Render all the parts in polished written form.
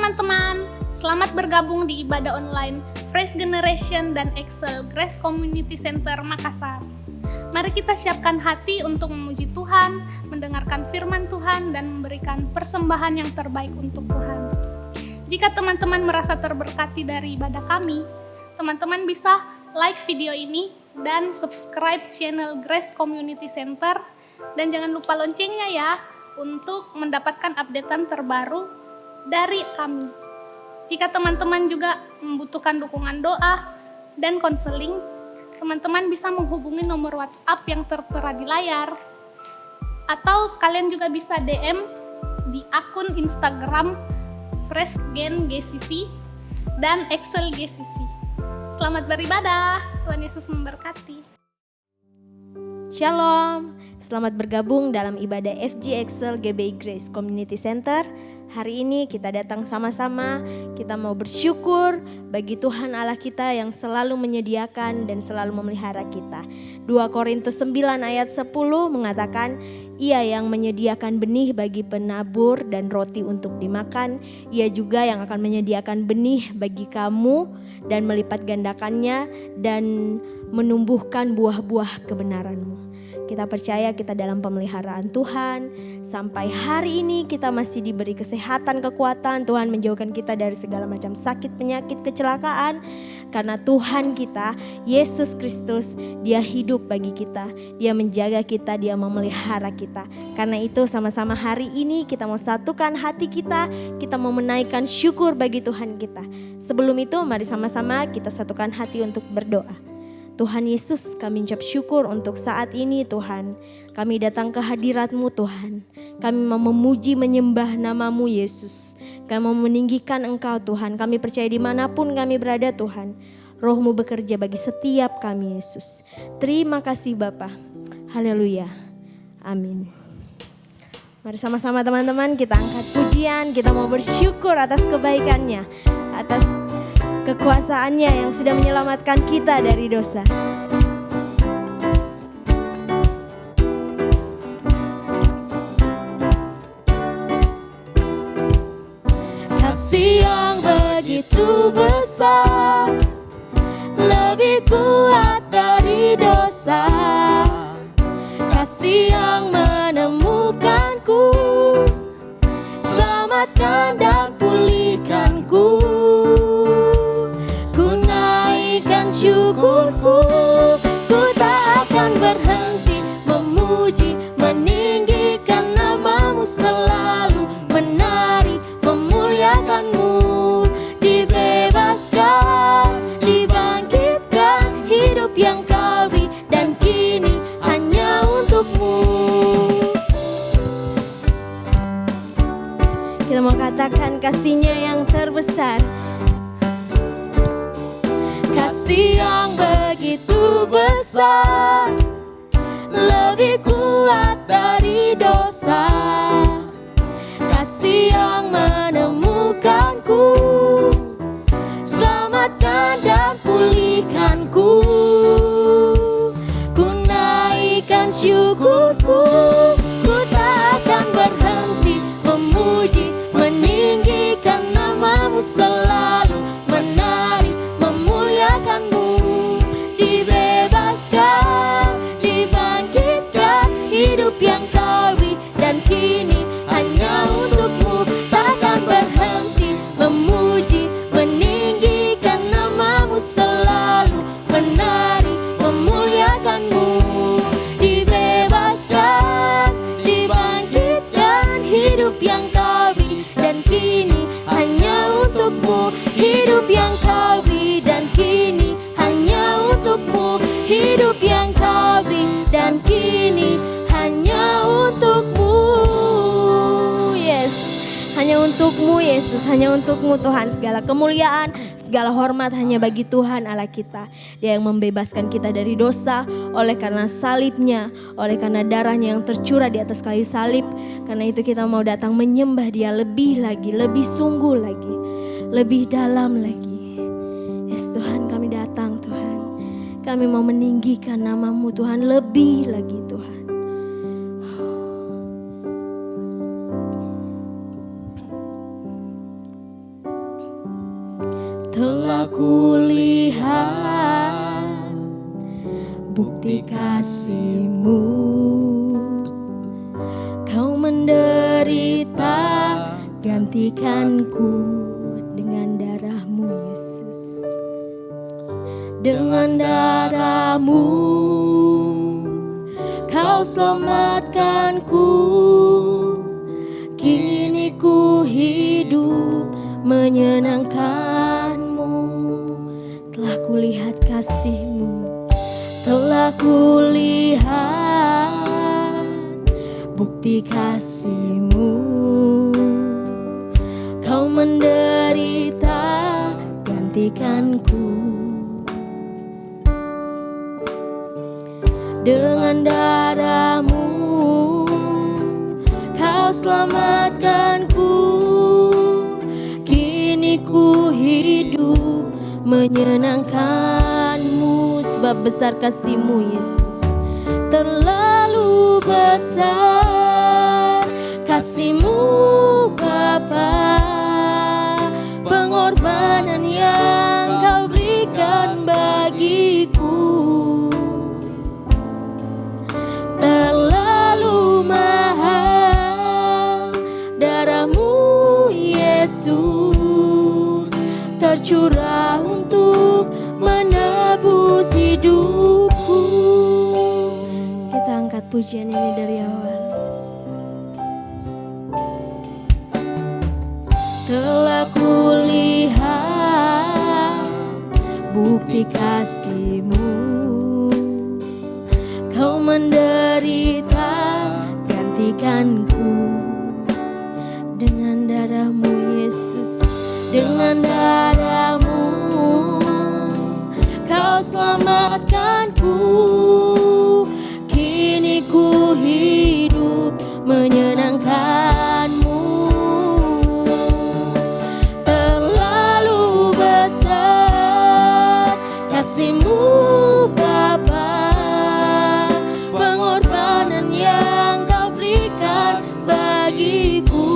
teman-teman, selamat bergabung di ibadah online Fresh Generation dan Excel Grace Community Center Makassar. Mari kita siapkan hati untuk memuji Tuhan, mendengarkan firman Tuhan, dan memberikan persembahan yang terbaik untuk Tuhan. Jika teman-teman merasa terberkati dari ibadah kami, teman-teman bisa like video ini dan subscribe channel Grace Community Center, dan jangan lupa loncengnya ya untuk mendapatkan updatean terbaru dari kami. Jika teman-teman juga membutuhkan dukungan doa dan konseling, teman-teman bisa menghubungi nomor WhatsApp yang tertera di layar, atau kalian juga bisa DM di akun Instagram Fresh Gen GCC dan Excel GCC. Selamat beribadah, Tuhan Yesus memberkati. Shalom, selamat bergabung dalam ibadah FG Excel GBI Grace Community Center. Hari ini kita datang sama-sama, kita mau bersyukur bagi Tuhan Allah kita yang selalu menyediakan dan selalu memelihara kita. 2 Korintus 9 ayat 10 mengatakan, Ia yang menyediakan benih bagi penabur dan roti untuk dimakan, Ia juga yang akan menyediakan benih bagi kamu dan melipat gandakannya dan menumbuhkan buah-buah kebenaranmu. Kita percaya kita dalam pemeliharaan Tuhan. Sampai hari ini kita masih diberi kesehatan, kekuatan. Tuhan menjauhkan kita dari segala macam sakit, penyakit, kecelakaan. Karena Tuhan kita, Yesus Kristus, Dia hidup bagi kita. Dia menjaga kita, Dia memelihara kita. Karena itu sama-sama hari ini kita mau satukan hati kita. Kita mau menaikkan syukur bagi Tuhan kita. Sebelum itu mari sama-sama kita satukan hati untuk berdoa. Tuhan Yesus, kami ucap syukur untuk saat ini Tuhan. Kami datang ke hadirat-Mu Tuhan. Kami mau memuji menyembah nama-Mu Yesus. Kami mau meninggikan Engkau Tuhan. Kami percaya dimanapun kami berada Tuhan, Roh-Mu bekerja bagi setiap kami Yesus. Terima kasih Bapa. Haleluya. Amin. Mari sama-sama teman-teman kita angkat pujian. Kita mau bersyukur atas kebaikannya, atas kekuasaannya yang sudah menyelamatkan kita dari dosa. Kasih yang begitu besar, lebih kuat dari dosa. Kasih yang menemukanku, selamatkan dan pulihkanku. Syukurku, ku tak akan berhenti memuji, meninggikan nama-Mu selalu, menari, memuliakan-Mu. Dibebaskan, dibangkitkan, hidup yang Kau beri dan kini hanya untuk-Mu. Kita mau katakan kasih-Nya yang terbesar. Kasih yang begitu besar, lebih kuat dari dosa. Kasih yang menemukanku, selamatkan dan pulihkanku. Ku naikkan syukurku, ku tak akan berhenti memuji, meninggikan nama-Mu selalu, menari, memuliakan-Mu. Dibebaskan, dibangkitkan, hidup yang Kau beri dan kini hanya untuk-Mu. Takkan berhenti memuji, meninggikan nama-Mu selalu, menari, memuliakan-Mu. Dibebaskan, dibangkitkan, hidup yang Kau beri dan kini hanya untuk-Mu. Hidup yang Kau beri dan kini hanya untuk-Mu. Hidup yang Kau beri dan kini hanya untuk-Mu. Yes, hanya untuk-Mu Yesus, hanya untuk-Mu Tuhan. Segala kemuliaan, segala hormat hanya bagi Tuhan Allah kita. Dia yang membebaskan kita dari dosa oleh karena salibnya, oleh karena darahnya yang tercurah di atas kayu salib. Karena itu kita mau datang menyembah Dia lebih lagi, lebih sungguh lagi, lebih dalam lagi. Yes Tuhan, kami datang Tuhan. Kami mau meninggikan nama-Mu Tuhan lebih lagi Tuhan. bukti kasih-Mu. Kau menderita, gantikanku dengan darah-Mu Yesus. Dengan darah-Mu Kau selamatkanku. Kini ku hidup menyenangkan-Mu. Telah kulihat kasih-Mu, telah kulihat bukti kasih-Mu. Kau menderita, gantikanku. Dengan darah-Mu Kau selamatkanku. Kini ku hidup menyenangkan-Mu. Sebab besar kasih-Mu Yesus, terlalu besar kasih-Mu Bapa. Pengorbanan yang Kau berikan bagiku terlalu mahal. Darah-Mu Yesus tercurah untuk menebus hidupku. Kita angkat pujian ini dari awal. Telah kulihat bukti kasih-Mu. Kau menderita, gantikanku. Dengan darah-Mu Yesus, dengan darah-Mu Kau selamatkanku. Kini ku hidup menyenangkan-Mu. Terlalu besar kasih-Mu Bapa. Pengorbanan yang Kau berikan bagiku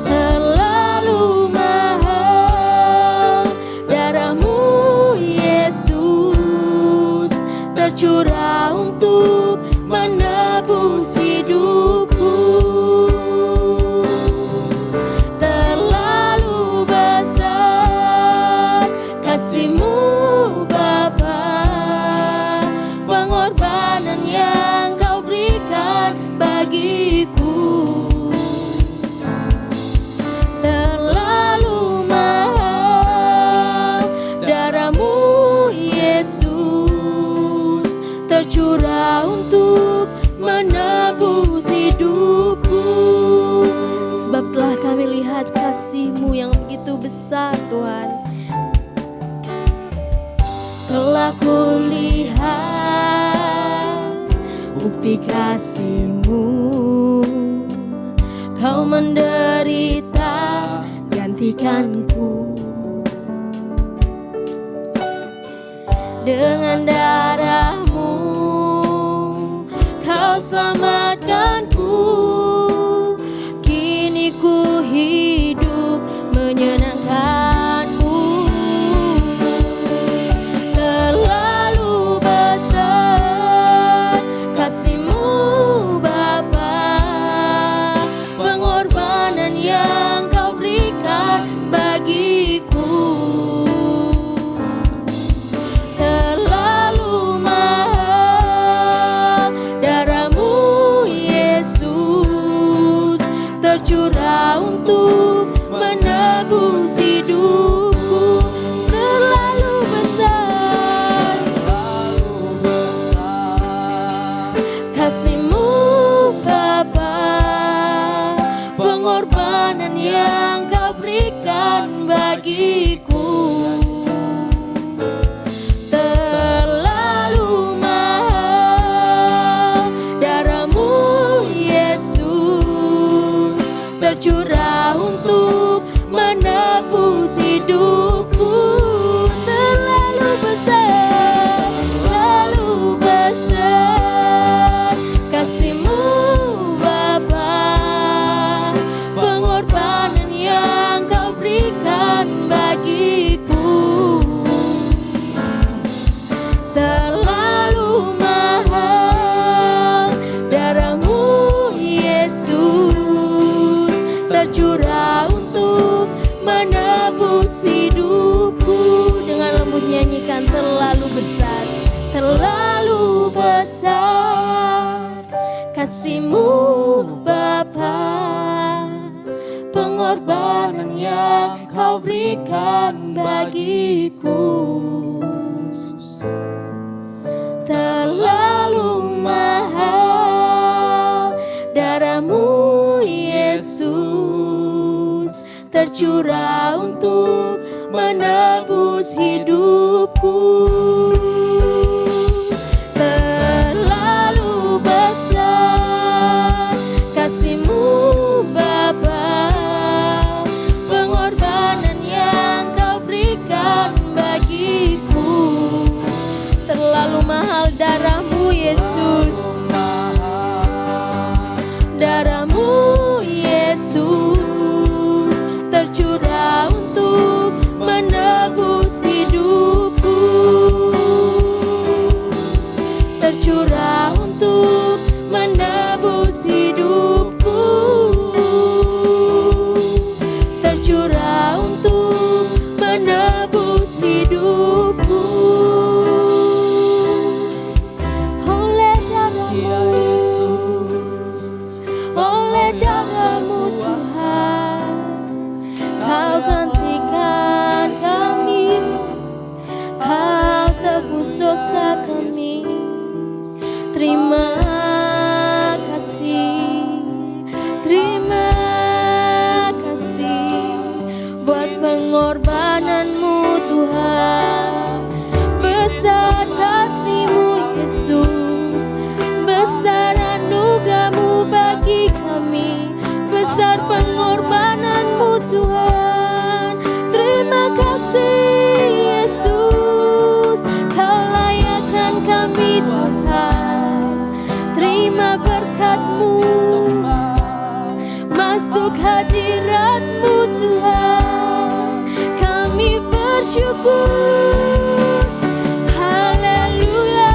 terlalu mahal. Darah-Mu Yesus tercurah untuk menebus hidupku. Terlalu besar kasih-Mu Bapa. Pengorbanan yang Kau berikan bagiku terlalu mahal. Darah-Mu Yesus tercurah untuk menebus hidupku. Sebab telah kami lihat kasih-Mu yang begitu besar Tuhan. Telah kulihat bukti kasih-Mu. Kau menderita, gantikanku. Dengan darah-Mu Kau selamatkanku. Kini ku hidup menyenangkan-Mu. Terlalu besar kasih-Mu Bapa. Pengorbanan yang Kau berikan bagiku terlalu mahal. Darah-Mu Yesus terlalu besar kasih-Mu Bapa, pengorbanan yang Kau berikan bagiku. Terlalu mahal darah-Mu Yesus, tercurah untuk menebus hidupku. Terlalu besar kasih-Mu Bapa, pengorbanan yang Kau berikan bagiku. Terlalu mahal darah-Mu Yesus, darah-Mu Yesus, tercurah untuk menebus hidupku. Tercurah untuk menebus hidupku. Tercurah untuk menebus hidupku. Oleh darah-Mu Yesus, oleh darah-Mu Tuhan, Kau gantikan kami, Kau tebus dosa kami. Terima kasih, terima kasih buat pengorbanan-Mu Tuhan. Besar kasih-Mu Yesus, besar anugerah-Mu bagi kami, besar pengorbanan-Mu Tuhan. Terima kasih Yesus, Kau layakkan kami Tuhan. Terima berkat-Mu, masuk hadirat-Mu Tuhan. Kami bersyukur. Haleluya.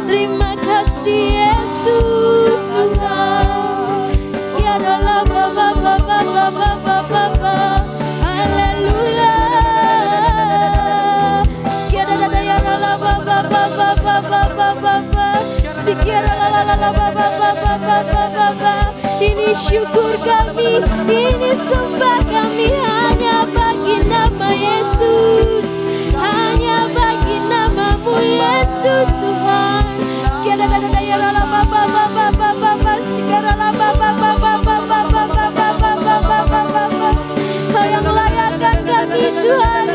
Terima kasih Yesus Tuhan. Haleluya. Ini syukur kami, ini sembah kami hanya bagi nama Yesus, hanya bagi nama-Mu Yesus Tuhan. Kau yang layakkan kami Tuhan,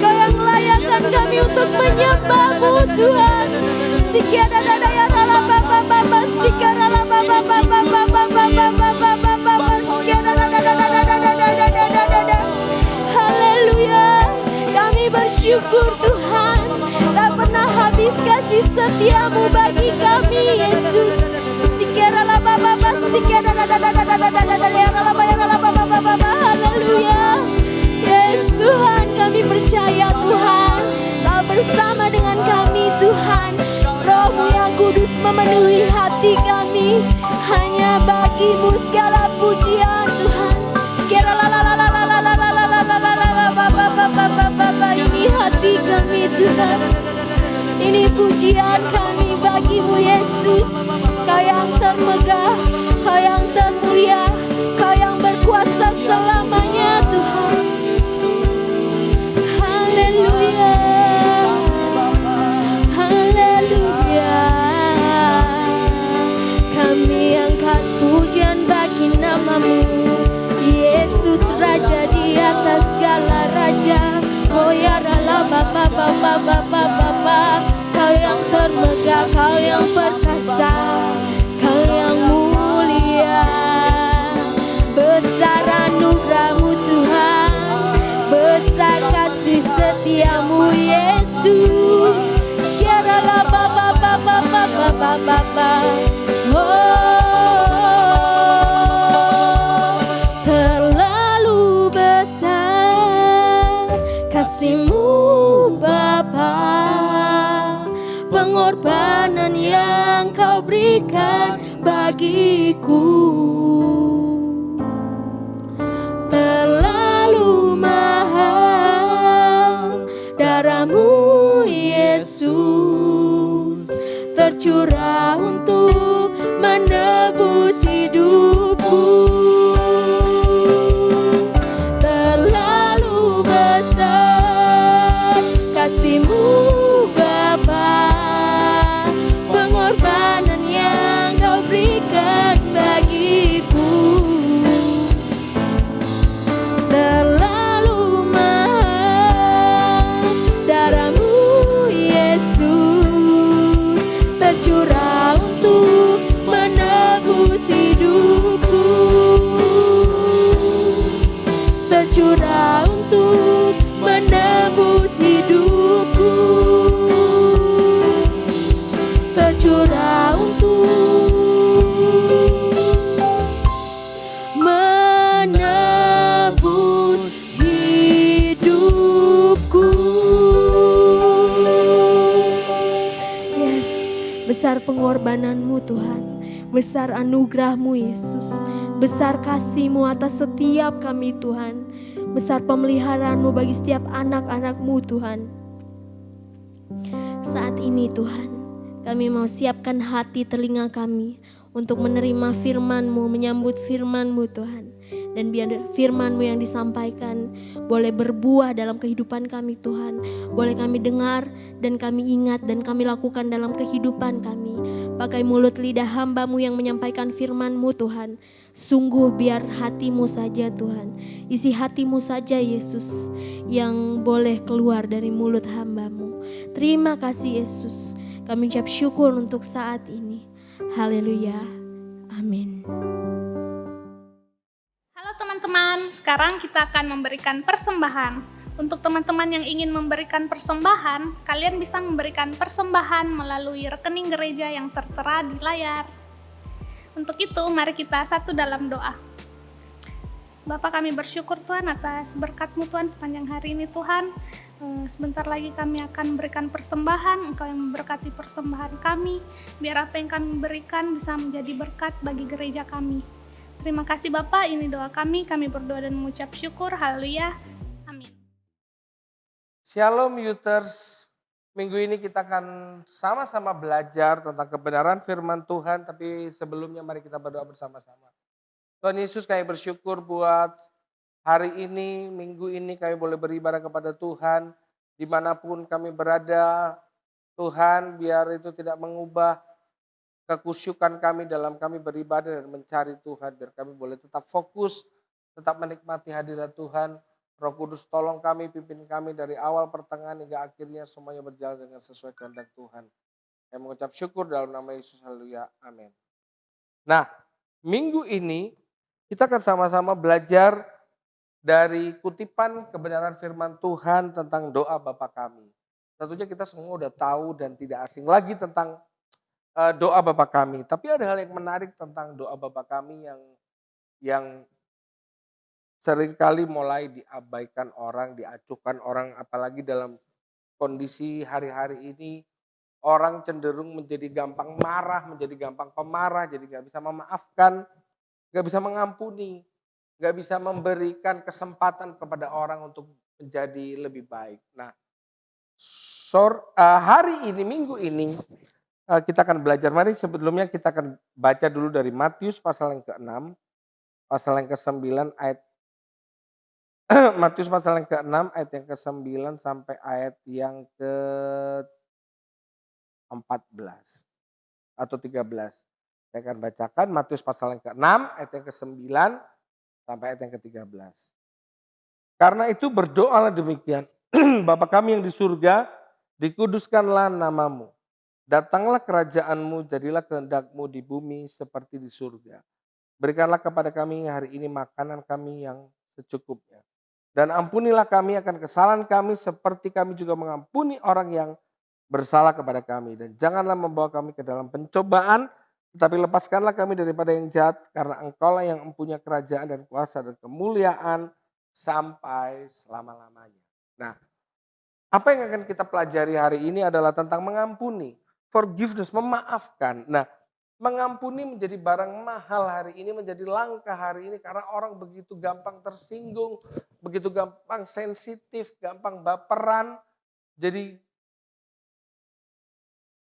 Kau yang layakkan kami untuk menyembah-Mu Tuhan. Haleluya. Kami bersyukur Tuhan, tak pernah habis kasih setia-Mu bagi kami Yesus. Haleluya. Yes Tuhan, kami percaya Tuhan Kau bersama dengan kami Tuhan. Roh-Mu yang kudus memenuhi hati kami. Hanya bagi-Mu segala pujian Tuhan. Ini hati kami Tuhan, ini pujian kami bagi-Mu Yesus. Kau yang termegah, Kau yang termulia, Kau yang berkuasa selamanya Tuhan. Haleluya. Haleluya. Kami angkat pujian bagi nama-Mu Yesus, Raja di atas segala raja. Oh ya Allah, Bapa, Kau yang termegah, Kau yang perkasa, Kau yang mulia. Besar anugerah-Mu Tuhan, besar kasih setia-Mu Yesus. Biarlah Bapa. Oh, terlalu besar kasih-Mu Bapa, pengorbanan yang Kau berikan bagiku. Terlalu mahal tercurah untuk menebus hidupku. Terlalu besar kasih-Mu Bapa, pengorbanan yang Kau berikan bagiku. Terlalu mahal darah-Mu Yesus, tercurah untuk menebus hidupku. Tercurah untuk menebus hidupku. Tercurah untuk menebus hidupku. Yes, besar pengorbanan-Mu Tuhan, besar anugerah-Mu Yesus, besar kasih-Mu atas setiap kami Tuhan, besar pemeliharaan-Mu bagi setiap anak-anak-Mu Tuhan. Saat ini Tuhan, kami mau siapkan hati telinga kami untuk menerima firman-Mu, menyambut firman-Mu Tuhan. Dan biar firman-Mu yang disampaikan boleh berbuah dalam kehidupan kami Tuhan. Boleh kami dengar dan kami ingat dan kami lakukan dalam kehidupan kami. Pakai mulut lidah hamba-Mu yang menyampaikan firman-Mu Tuhan. Sungguh biar hati-Mu saja Tuhan, isi hati-Mu saja Yesus yang boleh keluar dari mulut hamba-Mu. Terima kasih Yesus, kami ucap syukur untuk saat ini. Haleluya, amin. Halo teman-teman, sekarang kita akan memberikan persembahan. Untuk teman-teman yang ingin memberikan persembahan, kalian bisa memberikan persembahan melalui rekening gereja yang tertera di layar. Untuk itu, mari kita satu dalam doa. Bapa, kami bersyukur Tuhan atas berkat-Mu Tuhan sepanjang hari ini Tuhan. Sebentar lagi kami akan memberikan persembahan, Engkau yang memberkati persembahan kami, biar apa yang kami berikan bisa menjadi berkat bagi gereja kami. Terima kasih Bapa, ini doa kami berdoa dan mengucap syukur, haleluya, amin. Shalom Youters, minggu ini kita akan sama-sama belajar tentang kebenaran firman Tuhan, tapi sebelumnya mari kita berdoa bersama-sama. Tuhan Yesus, kami bersyukur buat hari ini, minggu ini kami boleh beribadah kepada Tuhan, dimanapun kami berada. Tuhan, biar itu tidak mengubah kekusyukan kami dalam kami beribadah dan mencari Tuhan, biar kami boleh tetap fokus, tetap menikmati hadirat Tuhan. Roh Kudus tolong kami, pimpin kami dari awal pertengahan hingga akhirnya semuanya berjalan dengan sesuai kehendak Tuhan. Kami mengucap syukur dalam nama Yesus, haleluya, amin. Nah, minggu ini kita akan sama-sama belajar dari kutipan kebenaran firman Tuhan tentang doa Bapa kami. Tentunya kita semua udah tahu dan tidak asing lagi tentang doa Bapa kami. Tapi ada hal yang menarik tentang doa Bapa kami yang seringkali mulai diabaikan orang, diacuhkan orang, apalagi dalam kondisi hari-hari ini. Orang cenderung menjadi gampang marah, menjadi gampang pemarah, jadi gak bisa memaafkan, gak bisa mengampuni, gak bisa memberikan kesempatan kepada orang untuk menjadi lebih baik. Nah, hari ini, minggu ini, kita akan belajar. Mari sebelumnya kita akan baca dulu dari Matius pasal yang ke-6, pasal yang ke-9 ayat Matius pasal yang ke-6 ayat yang ke-9 sampai ayat yang ke-14 atau 13. Saya akan bacakan Matius pasal yang ke-6 ayat yang ke-9 sampai ayat yang ke-13. Karena itu berdoalah demikian, Bapa kami yang di surga, dikuduskanlah namamu. Datanglah kerajaanmu, jadilah kehendak-Mu di bumi seperti di surga. Berikanlah kepada kami hari ini makanan kami yang secukupnya. Dan ampunilah kami akan kesalahan kami seperti kami juga mengampuni orang yang bersalah kepada kami. Dan janganlah membawa kami ke dalam pencobaan, tetapi lepaskanlah kami daripada yang jahat, karena Engkaulah yang mempunyai kerajaan dan kuasa dan kemuliaan sampai selama-lamanya. Nah, apa yang akan kita pelajari hari ini adalah tentang mengampuni, forgiveness, memaafkan. Nah, mengampuni menjadi barang mahal hari ini, menjadi langka hari ini karena orang begitu gampang tersinggung, begitu gampang sensitif, gampang baperan. Jadi,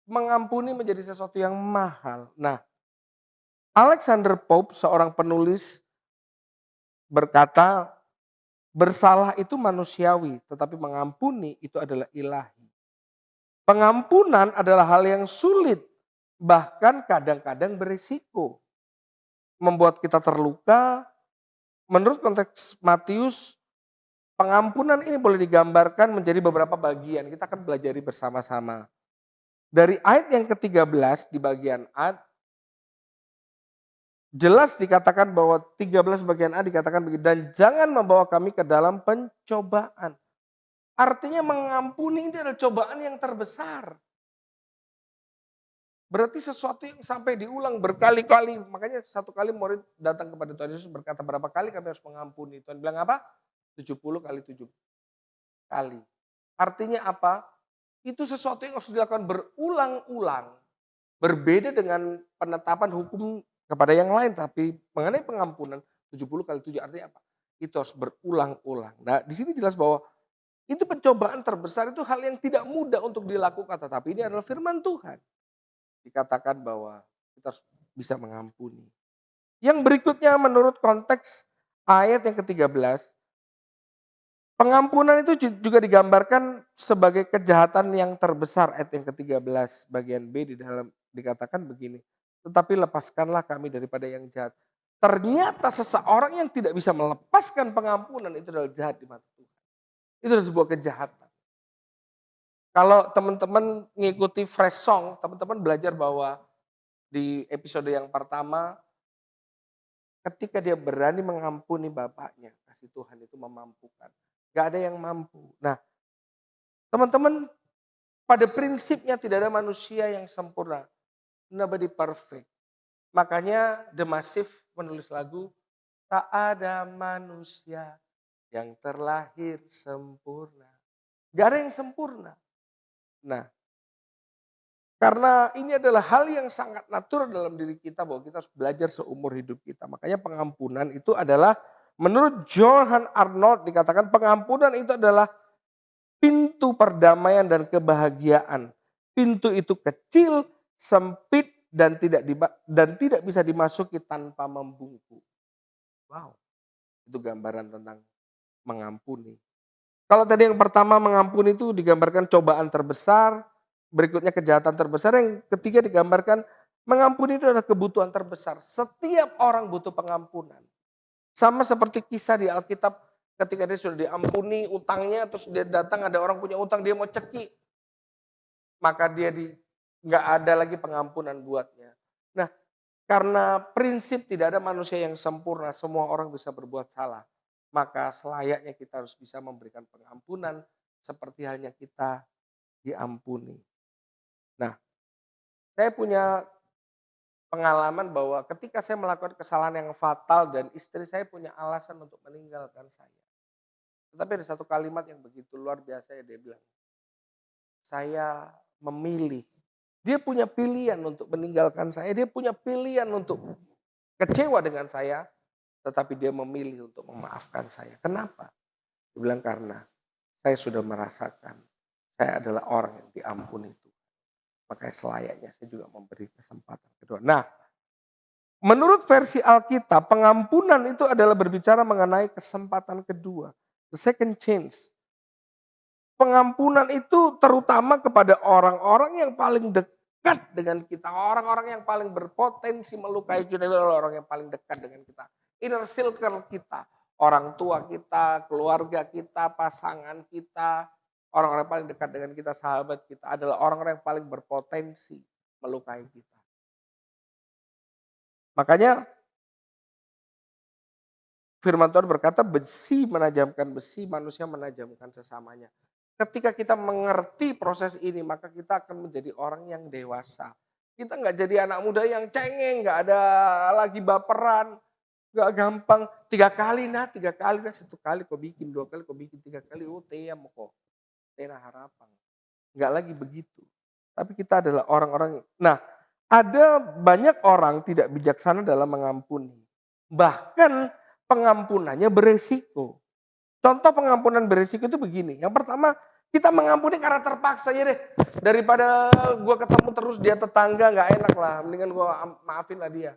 mengampuni menjadi sesuatu yang mahal. Nah, Alexander Pope, seorang penulis, berkata, bersalah itu manusiawi, tetapi mengampuni itu adalah ilahi. Pengampunan adalah hal yang sulit, bahkan kadang-kadang berisiko. Membuat kita terluka. Menurut konteks Matius, pengampunan ini boleh digambarkan menjadi beberapa bagian. Kita akan belajari bersama-sama. Dari ayat yang ke-13 di bagian A, jelas dikatakan bahwa 13 bagian A dikatakan begitu. Dan jangan membawa kami ke dalam pencobaan. Artinya mengampuni ini adalah cobaan yang terbesar. Berarti sesuatu yang sampai diulang berkali-kali. Makanya satu kali murid datang kepada Tuhan Yesus berkata, berapa kali kami harus mengampuni? Tuhan bilang apa? 70 kali 7 kali. Artinya apa? Itu sesuatu yang harus dilakukan berulang-ulang. Berbeda dengan penetapan hukum kepada yang lain. Tapi mengenai pengampunan 70 kali 7 artinya apa? Itu harus berulang-ulang. Nah, di sini jelas bahwa itu pencobaan terbesar, itu hal yang tidak mudah untuk dilakukan. Tetapi ini adalah firman Tuhan. Dikatakan bahwa kita harus bisa mengampuni. Yang berikutnya menurut konteks ayat yang ke-13, pengampunan itu juga digambarkan sebagai kejahatan yang terbesar. Ayat yang ke-13 bagian B di dalam dikatakan begini, tetapi lepaskanlah kami daripada yang jahat. Ternyata seseorang yang tidak bisa melepaskan pengampunan itu adalah jahat di mata Tuhan. Itu adalah sebuah kejahatan. Kalau teman-teman ngikuti Fresh Song, teman-teman belajar bahwa di episode yang pertama, ketika dia berani mengampuni bapaknya, kasih Tuhan itu memampukan. Gak ada yang mampu. Nah, teman-teman, pada prinsipnya tidak ada manusia yang sempurna. Nobody perfect. Makanya The Massive menulis lagu, tak ada manusia yang terlahir sempurna. Gak ada yang sempurna. Nah, karena ini adalah hal yang sangat natural dalam diri kita bahwa kita harus belajar seumur hidup kita. Makanya pengampunan itu adalah menurut Johan Arnold dikatakan pengampunan itu adalah pintu perdamaian dan kebahagiaan. Pintu itu kecil, sempit dan tidak bisa dimasuki tanpa membungkuk. Wow. Itu gambaran tentang mengampuni. Kalau tadi yang pertama mengampuni itu digambarkan cobaan terbesar, berikutnya kejahatan terbesar, yang ketiga digambarkan mengampuni itu adalah kebutuhan terbesar. Setiap orang butuh pengampunan. Sama seperti kisah di Alkitab ketika dia sudah diampuni utangnya, terus dia datang ada orang punya utang, dia mau cekik. Maka dia nggak ada lagi pengampunan buatnya. Nah, karena prinsip tidak ada manusia yang sempurna, semua orang bisa berbuat salah. Maka selayaknya kita harus bisa memberikan pengampunan seperti halnya kita diampuni. Nah, saya punya pengalaman bahwa ketika saya melakukan kesalahan yang fatal dan istri saya punya alasan untuk meninggalkan saya. Tetapi ada satu kalimat yang begitu luar biasa ya, dia bilang, saya memilih. Dia punya pilihan untuk meninggalkan saya, dia punya pilihan untuk kecewa dengan saya, tetapi dia memilih untuk memaafkan saya. Kenapa? Dia bilang karena saya sudah merasakan saya adalah orang yang diampuni itu. Makanya selayaknya saya juga memberi kesempatan kedua. Nah, menurut versi Alkitab, pengampunan itu adalah berbicara mengenai kesempatan kedua. The second chance. Pengampunan itu terutama kepada orang-orang yang paling dekat dengan kita. Orang-orang yang paling berpotensi melukai kita. Itu adalah orang yang paling dekat dengan kita. Inner circle kita, orang tua kita, keluarga kita, pasangan kita, orang-orang yang paling dekat dengan kita, sahabat kita adalah orang-orang yang paling berpotensi melukai kita. Makanya firman Tuhan berkata besi menajamkan besi, manusia menajamkan sesamanya. Ketika kita mengerti proses ini, maka kita akan menjadi orang yang dewasa. Kita nggak jadi anak muda yang cengeng, nggak ada lagi baperan. Gak gampang, 3 kali nah, 1 kali kau bikin, 2 kali kau bikin, 3 kali, oh teyam kok, tena harapan. Gak lagi begitu. Tapi kita adalah orang-orang, nah ada banyak orang tidak bijaksana dalam mengampuni. Bahkan pengampunannya beresiko. Contoh pengampunan beresiko itu begini, yang pertama kita mengampuni karena terpaksa ya deh. Daripada gue ketemu terus dia tetangga nggak enak lah, mendingan gue maafin lah dia.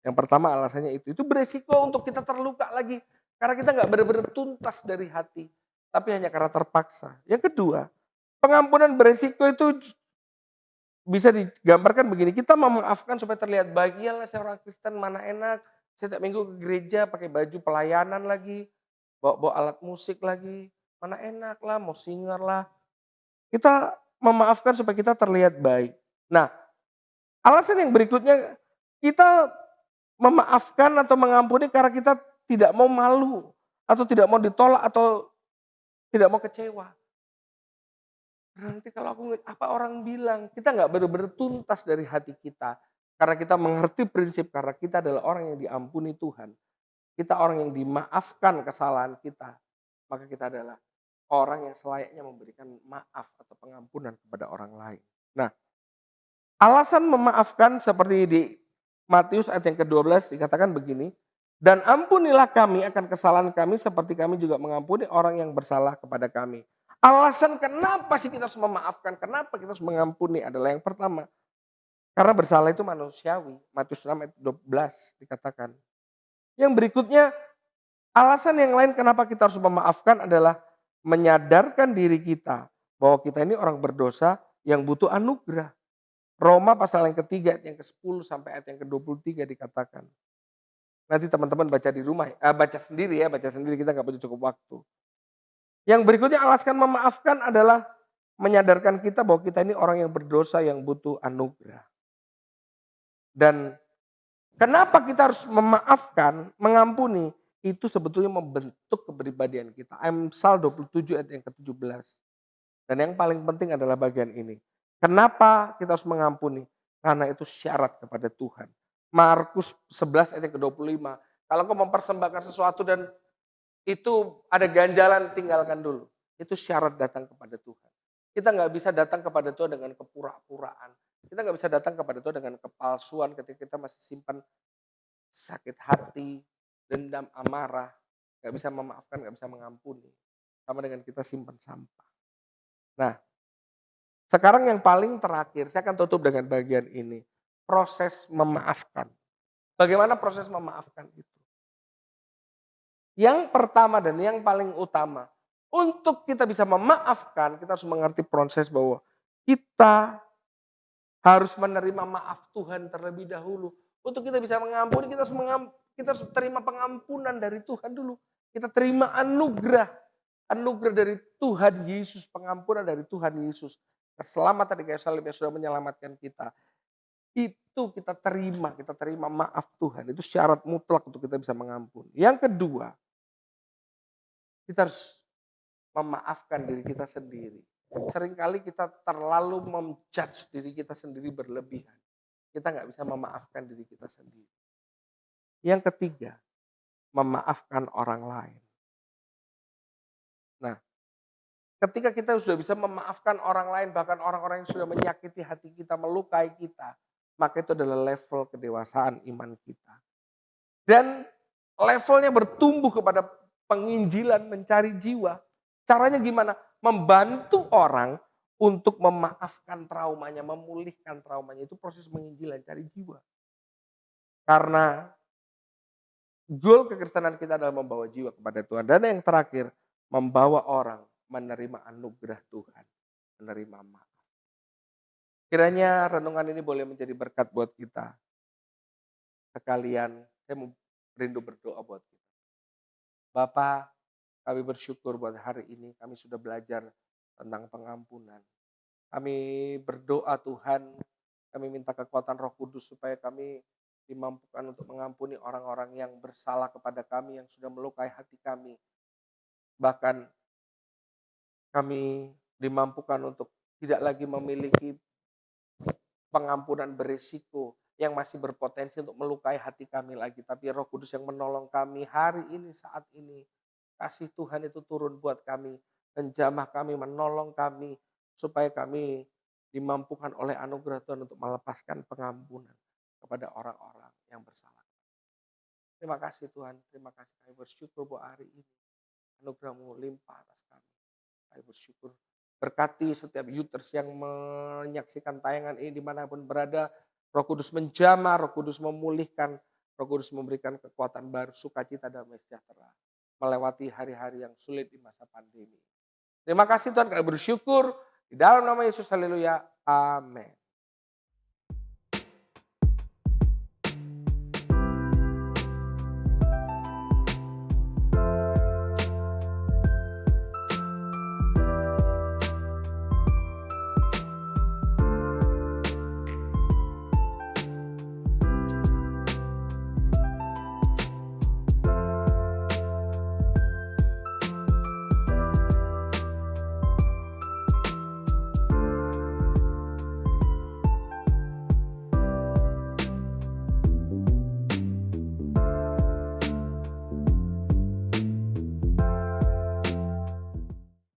Yang pertama alasannya itu beresiko untuk kita terluka lagi. Karena kita nggak benar-benar tuntas dari hati. Tapi hanya karena terpaksa. Yang kedua, pengampunan beresiko itu bisa digambarkan begini. Kita memaafkan supaya terlihat baik. Iyalah saya orang Kristen mana enak. Saya tiap minggu ke gereja pakai baju pelayanan lagi. Bawa alat musik lagi. Mana enak lah, mau singer lah. Kita memaafkan supaya kita terlihat baik. Nah, alasan yang berikutnya kita memaafkan atau mengampuni karena kita tidak mau malu atau tidak mau ditolak atau tidak mau kecewa. Nanti kalau aku apa orang bilang, kita nggak benar-benar tuntas dari hati kita. Karena kita mengerti prinsip karena kita adalah orang yang diampuni Tuhan. Kita orang yang dimaafkan kesalahan kita. Maka kita adalah orang yang selayaknya memberikan maaf atau pengampunan kepada orang lain. Nah, alasan memaafkan seperti di Matius ayat yang ke-12 dikatakan begini, dan ampunilah kami akan kesalahan kami seperti kami juga mengampuni orang yang bersalah kepada kami. Alasan kenapa sih kita harus memaafkan, kenapa kita harus mengampuni adalah yang pertama. Karena bersalah itu manusiawi. Matius 6 ayat 12 dikatakan. Yang berikutnya, alasan yang lain kenapa kita harus memaafkan adalah menyadarkan diri kita bahwa kita ini orang berdosa yang butuh anugerah. Roma pasal yang ketiga ayat yang ke-10 sampai ayat yang ke-23 dikatakan. Nanti teman-teman baca di rumah, baca sendiri kita nggak punya cukup waktu. Yang berikutnya alasan memaafkan adalah menyadarkan kita bahwa kita ini orang yang berdosa yang butuh anugerah. Dan kenapa kita harus memaafkan, mengampuni, itu sebetulnya membentuk kepribadian kita. Amsal 27 ayat yang ke-17. Dan yang paling penting adalah bagian ini. Kenapa kita harus mengampuni? Karena itu syarat kepada Tuhan. Markus 11 ayat yang ke-25. Kalau kau mempersembahkan sesuatu dan itu ada ganjalan, tinggalkan dulu. Itu syarat datang kepada Tuhan. Kita nggak bisa datang kepada Tuhan dengan kepura-puraan. Kita nggak bisa datang kepada Tuhan dengan kepalsuan ketika kita masih simpan sakit hati, dendam, amarah. Nggak bisa memaafkan, nggak bisa mengampuni. Sama dengan kita simpan sampah. Nah, sekarang yang paling terakhir, saya akan tutup dengan bagian ini. Proses memaafkan. Bagaimana proses memaafkan itu? Yang pertama dan yang paling utama, untuk kita bisa memaafkan, kita harus mengerti proses bahwa kita harus menerima maaf Tuhan terlebih dahulu. Untuk kita bisa mengampuni, kita harus terima pengampunan dari Tuhan dulu. Kita terima anugerah. Anugerah dari Tuhan Yesus, pengampunan dari Tuhan Yesus. Keselamatan di kayu salib yang sudah menyelamatkan kita. Itu kita terima maaf Tuhan. Itu syarat mutlak untuk kita bisa mengampuni. Yang kedua, kita harus memaafkan diri kita sendiri. Seringkali kita terlalu menjudge diri kita sendiri berlebihan. Kita nggak bisa memaafkan diri kita sendiri. Yang ketiga, memaafkan orang lain. Nah, ketika kita sudah bisa memaafkan orang lain, bahkan orang-orang yang sudah menyakiti hati kita, melukai kita, maka itu adalah level kedewasaan iman kita. Dan levelnya bertumbuh kepada penginjilan, mencari jiwa. Caranya gimana? Membantu orang untuk memaafkan traumanya, memulihkan traumanya. Itu proses penginjilan, cari jiwa. Karena goal kekristenan kita adalah membawa jiwa kepada Tuhan. Dan yang terakhir, membawa orang menerima anugerah Tuhan, menerima maaf. Kiranya renungan ini boleh menjadi berkat buat kita. Sekalian, saya mau rindu berdoa buat kita. Bapak, kami bersyukur buat hari ini kami sudah belajar tentang pengampunan. Kami berdoa Tuhan, kami minta kekuatan Roh Kudus supaya kami dimampukan untuk mengampuni orang-orang yang bersalah kepada kami, yang sudah melukai hati kami. Bahkan kami dimampukan untuk tidak lagi memiliki pengampunan berisiko yang masih berpotensi untuk melukai hati kami lagi. Tapi Roh Kudus yang menolong kami hari ini, saat ini. Kasih Tuhan itu turun buat kami, menjamah kami, menolong kami, supaya kami dimampukan oleh anugerah Tuhan untuk melepaskan pengampunan kepada orang-orang yang bersalah. Terima kasih Tuhan, terima kasih kami bersyukur bahwa hari ini anugerah-Mu limpah atas kami. Kami bersyukur. Berkati setiap users yang menyaksikan tayangan ini dimanapun berada. Roh Kudus menjamah, Roh Kudus memulihkan, Roh Kudus memberikan kekuatan baru, sukacita, damai sejahtera. Melewati hari-hari yang sulit di masa pandemi. Terima kasih Tuhan, kami bersyukur. Di dalam nama Yesus, haleluya. Amin.